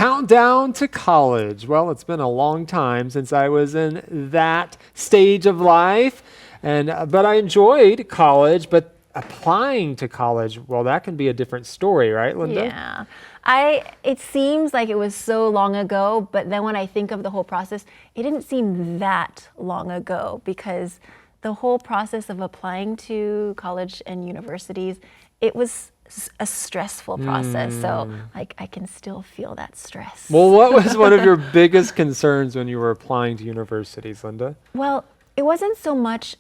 countdown to college. Well, it's been a long time since I was in that stage of life, but I enjoyed college, but applying to college, well, that can be a different story, right, Linda? Yeah. It seems like it was so long ago, but then when I think of the whole process, it didn't seem that long ago, because the whole process of applying to college and universities, it was a stressful process. So like I can still feel that stress. Well, what was one of your biggest concerns when you were applying to universities, Linda? Well, it wasn't so much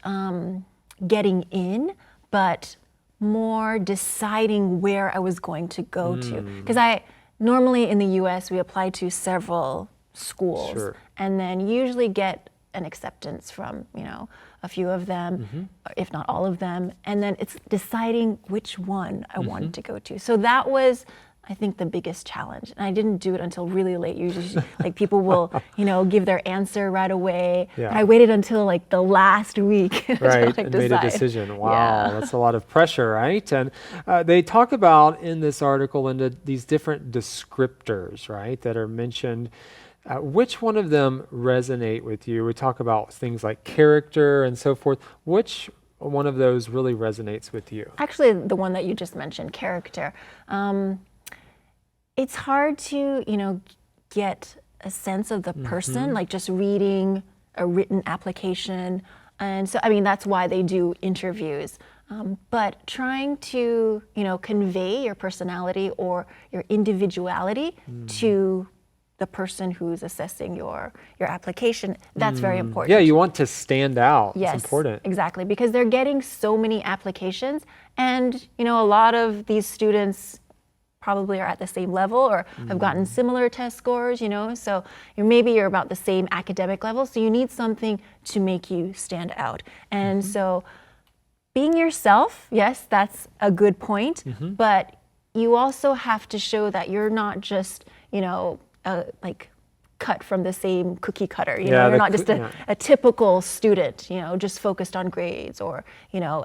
getting in, but more deciding where I was going to go to. Because normally in the US, we apply to several schools, Sure. and then usually get an acceptance from, a few of them, if not all of them. And then it's deciding which one I wanted to go to. So that was, I think, the biggest challenge. And I didn't do it until really late. Usually, like, people will, give their answer right away. Yeah. And I waited until like the last week to Right, like, and made a decide. decision. Wow, Yeah. that's a lot of pressure, right? And they talk about in this article, Linda, these different descriptors, right, that are mentioned. Which one of them resonate with you? We talk about things like character and so forth. Which one of those really resonates with you? Actually, the one that you just mentioned, character. It's hard to, get a sense of the person, like just reading a written application. And so, that's why they do interviews. But trying to, convey your personality or your individuality to the person who's assessing your application, that's very important. Yeah, you want to stand out. Yes, it's important. Exactly, because they're getting so many applications, and a lot of these students probably are at the same level or have gotten similar test scores, so maybe you're about the same academic level, so you need something to make you stand out. And so being yourself, yes, that's a good point, but you also have to show that you're not just, like cut from the same cookie cutter. You're not just a typical student, just focused on grades or,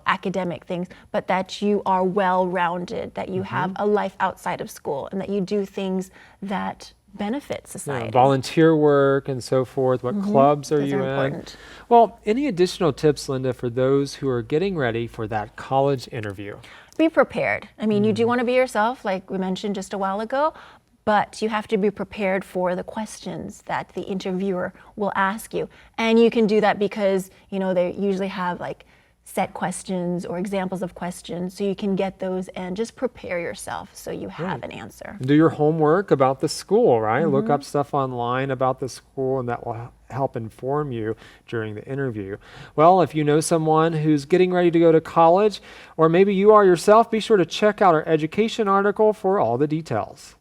academic things, but that you are well-rounded, that you have a life outside of school, and that you do things that benefit society. Volunteer work and so forth. What clubs are Those you are in? important. Well, any additional tips, Linda, for those who are getting ready for that college interview? Be prepared. You do want to be yourself, like we mentioned just a while ago, but you have to be prepared for the questions that the interviewer will ask you. And you can do that because, they usually have like set questions or examples of questions, so you can get those and just prepare yourself so you have an answer. Do your homework about the school, right? Look up stuff online about the school, and that will help inform you during the interview. Well, if you know someone who's getting ready to go to college, or maybe you are yourself, be sure to check out our education article for all the details.